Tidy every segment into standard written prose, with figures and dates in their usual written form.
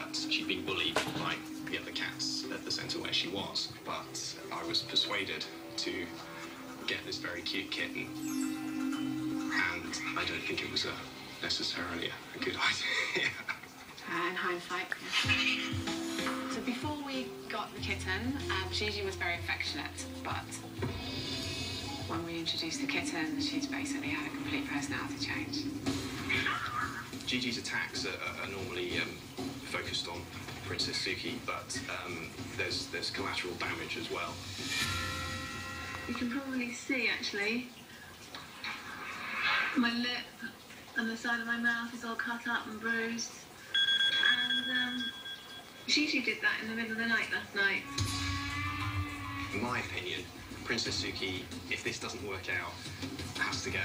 that she'd been bullied by the other cats at the centre where she was. But I was persuaded to get this very cute kitten, and I don't think it was necessarily a good idea. In hindsight. So before we got the kitten, Gigi was very affectionate, but when we introduced the kitten, she's basically had a complete personality change. Gigi's attacks are normally focused on Princess Suki, but there's collateral damage as well. You can probably see, actually, my lip and the side of my mouth is all cut up and bruised. And Gigi did that in the middle of the night last night. In my opinion, Princess Suki, if this doesn't work out, has to go.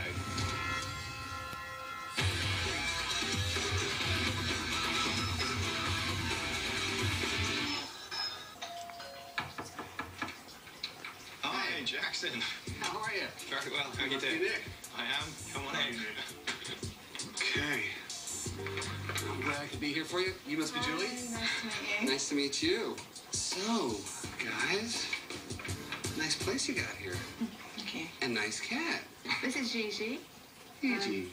Hi, Jackson. How are you? Very well. How are you doing? I am. Come on in. Okay. I'm glad I could be here for you. You must be Julie. Nice to meet you. Nice to meet you. So, guys, nice place you got here. Okay. And nice cat. This is Gigi. Gigi.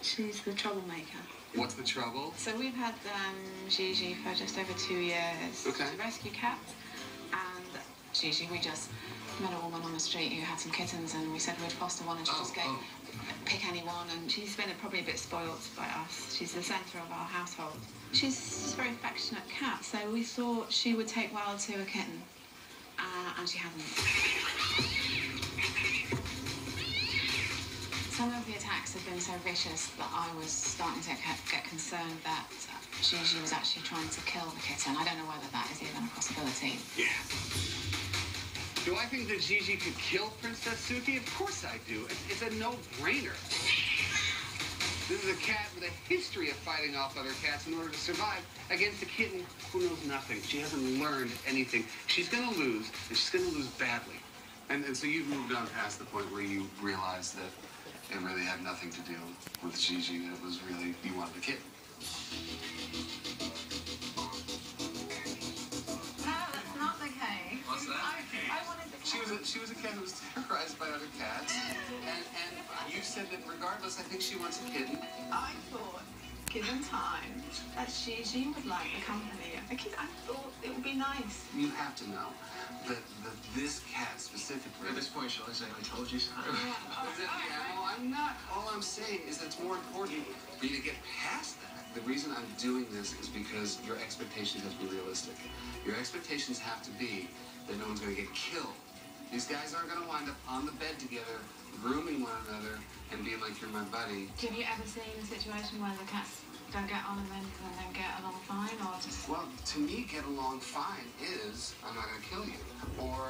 She's the troublemaker. What's the trouble? So we've had Gigi for just over 2 years. Okay. To rescue cats. And Gigi, we just met a woman on the street who had some kittens, and we said we'd foster one, and she just pick anyone, and she's been probably a bit spoilt by us. She's the centre of our household. She's a very affectionate cat, so we thought she would take well to a kitten, and she hasn't. Some of the attacks have been so vicious that I was starting to get concerned that Gigi was actually trying to kill the kitten. I don't know whether that is even a possibility. Yeah. Do I think that Gigi could kill Princess Suki? Of course I do. It's a no-brainer. This is a cat with a history of fighting off other cats in order to survive against a kitten who knows nothing. She hasn't learned anything. She's going to lose, and she's going to lose badly. And so you've moved on past the point where you realized that it really had nothing to do with Gigi, that it was really, you wanted a kitten. She was a cat who was terrorized by other cats, and you said that regardless, I think she wants a kitten. I thought, given time, that Gigi would like the company of the kid. I thought it would be nice. You have to know that this cat specifically. At this point, shall I say I told you so? I'm not. All I'm saying is that it's more important for you to get past that. The reason I'm doing this is because your expectations have to be realistic. Your expectations have to be that no one's going to get killed. These guys aren't going to wind up on the bed together, grooming one another, and being like, you're my buddy. Have you ever seen a situation where the cats don't get on and then get along fine, or just... Well, to me, get along fine is, I'm not going to kill you, or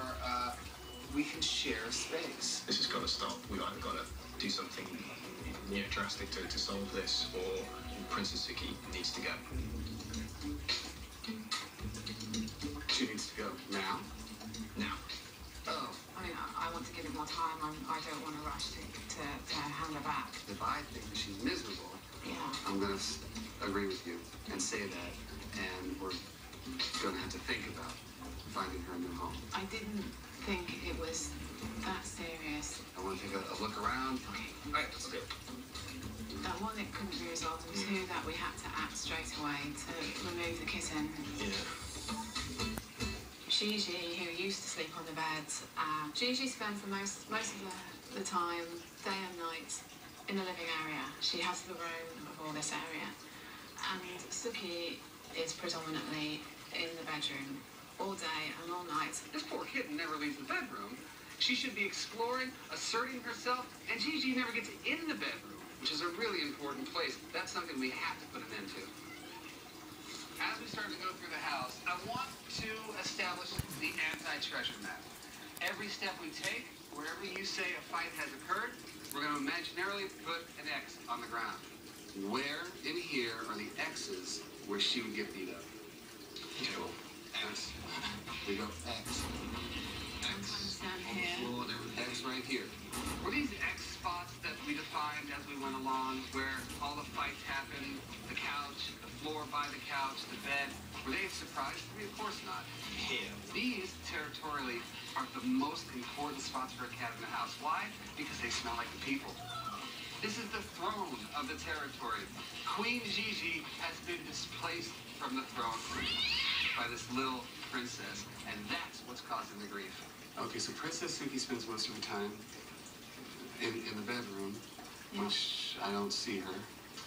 we can share space. This has got to stop. We've either got to do something drastic to solve this, or Princess Suki needs to go. She needs to go now? Now. Oh. I mean, I want to give it more time. I don't want to rush to hand her back. If I think that she's miserable, yeah, I'm going to agree with you and say that, and we're going to have to think about finding her a new home. I didn't think it was that serious. I want to take a look around. Okay. All right, let's do it. One, it couldn't be resolved, and two, that we had to act straight away to remove the kitten. Yeah. Gigi, who used to sleep on the bed, Gigi spends most of the time, day and night, in the living area. She has the room of all this area. And Suki is predominantly in the bedroom all day and all night. This poor kitten never leaves the bedroom. She should be exploring, asserting herself, and Gigi never gets in the bedroom, which is a really important place. That's something we have to put an end to. As we start to go through the house, I want to establish the anti-treasure map. Every step we take, wherever you say a fight has occurred, we're going to imaginarily put an X on the ground. Where in here are the X's where she would get beat up? Cool. X. We go X. X. Down here. X right here. Were these X spots that we defined as we went along, where all the fights happened, the couch, the floor by the couch, the bed. Were they a surprise to me? Of course not. Here. These, territorially, are the most important spots for a cat in the house. Why? Because they smell like the people. This is the throne of the territory. Queen Gigi has been displaced from the throne by this little princess, and that's what's causing the grief. Okay, so Princess Suki spends most of her time in the bedroom, Yeah. which I don't see her.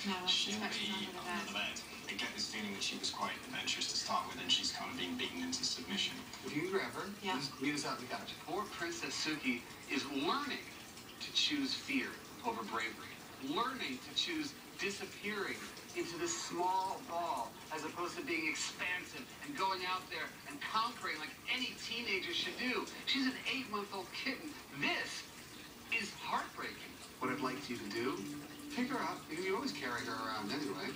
No, She'll she's be under the under the bed. bed. I get this feeling that she was quite adventurous to start with, and she's kind of been beaten into submission. If you can grab her, Yeah. just meet us out on the couch. Poor Princess Suki is learning to choose fear over bravery, learning to choose disappearing into this small ball as opposed to being expansive and going out there and conquering like any teenager should do. She's an 8-month-old kitten. This is heartbreaking. What I'd like you to do, pick her up, because you always carry her around anyway.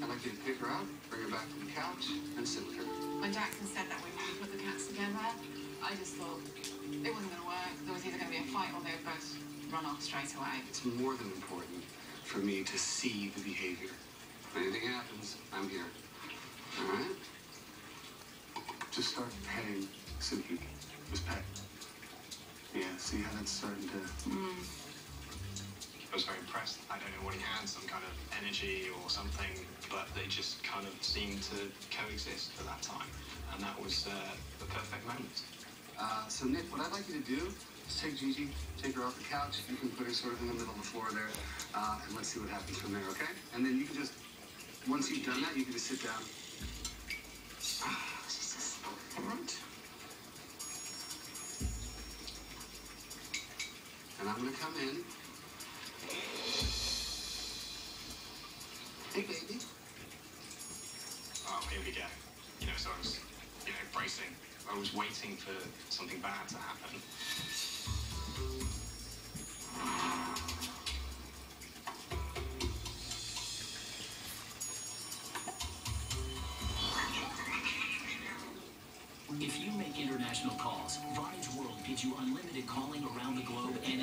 I'd like you to pick her up, bring her back to the couch, and sit with her. When Jackson said that we would put the cats together, I just thought it wasn't going to work. There was either going to be a fight or they would both run off straight away. It's more than important for me to see the behavior. If anything happens, I'm here. All right? Just start petting Suki. Just pet. Yeah, see how that's starting to... I was very impressed. I don't know what he had, some kind of energy or something, but they just kind of seemed to coexist at that time. And that was the perfect moment. So Nick, what I'd like you to do is take Gigi, take her off the couch. You can put her sort of in the middle of the floor there, and let's see what happens from there, okay? And then you can just, once you've done that, you can just sit down. Jesus. All right. And I'm gonna come in. Hey, baby. Oh, here we go. You know, so I was, bracing. I was waiting for something bad to happen. If you make international calls, Vonage World gives you unlimited calling around the globe and